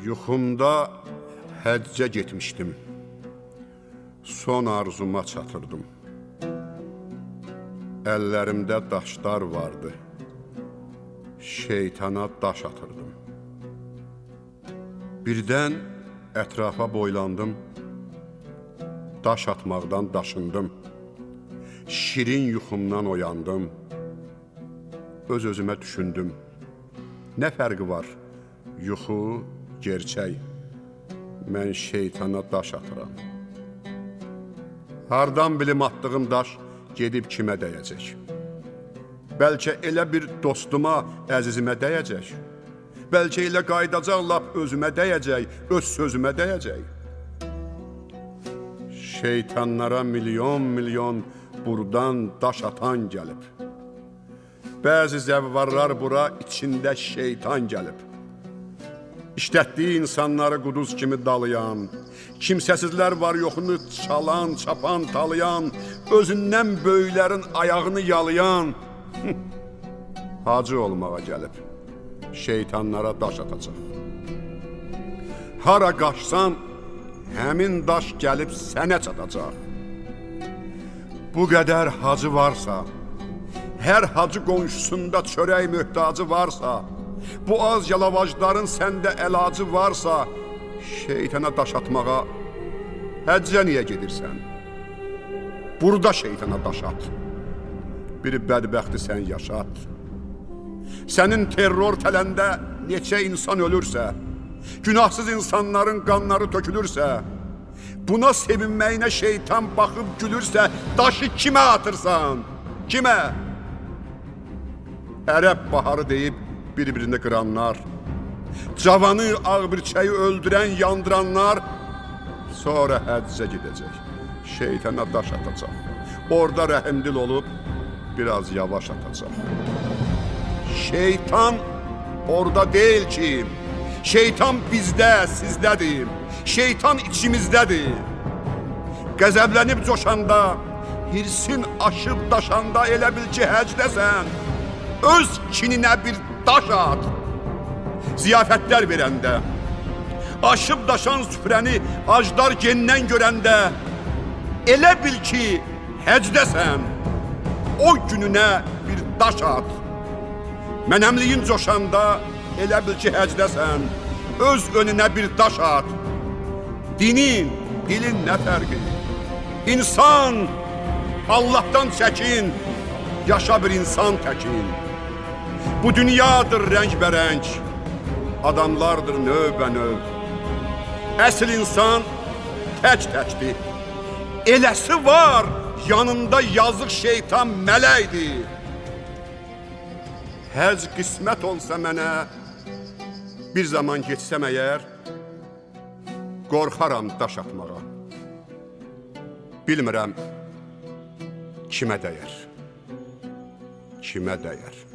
Yuxumda həccə getmişdim. Son arzuma çatırdım. Əllərimdə daşlar vardı. Şeytana daş atırdım. Birdən ətrafa boylandım. Daş atmaqdan daşındım. Şirin yuxumdan oyandım. Öz-özümə düşündüm. Nə fərqi var? Yuxu, gerçək. Mən şeytana daş atıram. Hardan bilim atdığım daş gedib kimə dəyəcək? Bəlkə elə bir dostuma, əzizimə dəyəcək. Bəlkə elə qaydacaq lap özümə dəyəcək, öz sözümə dəyəcək. Şeytanlara milyon buradan daş atan gəlib. Bəzi zəvvarlar bura içində şeytan gəlib. İşlətdiyi insanları quduz kimi dalayan, kimsəsizlər var yoxunu çalan, çapan, talayan, özündən böyüklərin ayağını yalayan, hacı olmağa gəlib. Şeytanlara daş atacaq. Hara qaçsan, həmin daş gəlib sənə çatacaq. Bu qədər hacı varsa, hər hacı qonşusunda çörək möhtacı varsa, bu az yalavacların səndə əlacı varsa, şeytana daş atmağa həccə niyə gedirsən? Burada şeytana daş at. Bir bədbəxti sən yaşat. Sənin terror tələndə neçə insan ölürsə, günahsız insanların qanları tökülürsə, buna sevinməyinə şeytan baxıb gülürsə, daşı kimə atırsan? Kimə? Ərəb baharı deyib bir-birini qıranlar, cavanı ağbirçəyi öldürən, yandıranlar sonra həccə gedəcək, şeytana daş atacaq. Orada rəhimdil olub biraz yavaş atacaq. Şeytan orada deyil ki, şeytan bizdə, sizdədir, şeytan içimizdədir. Qəzəblənib coşanda, hirsin aşıb daşanda elə bil ki, həcdəsən, öz kininə bir daş at. Ziyafətlər verəndə, aşıb daşan süfrəni acdar gendən görəndə, elə bil ki, həcdəsən, o gününə bir daş at. Mənəmliyin coşanda, elə bil ki, həcdəsən, öz önünə bir daş at. Dinin, dilin nə fərqi? İnsan, Allah'tan çəkin, yaşa bir insan təkin. Bu dünyadır rəngbərəng, adamlardır növbə-növ. Əsl insan tək-təkdir. Eləsi var, yanında yazıq şeytan mələkdir. Həc qismət olsa mənə, bir zaman geçsəm əgər, qorxaram daş atmağa. Bilmirəm, kimə dəyər? Kimə dəyər?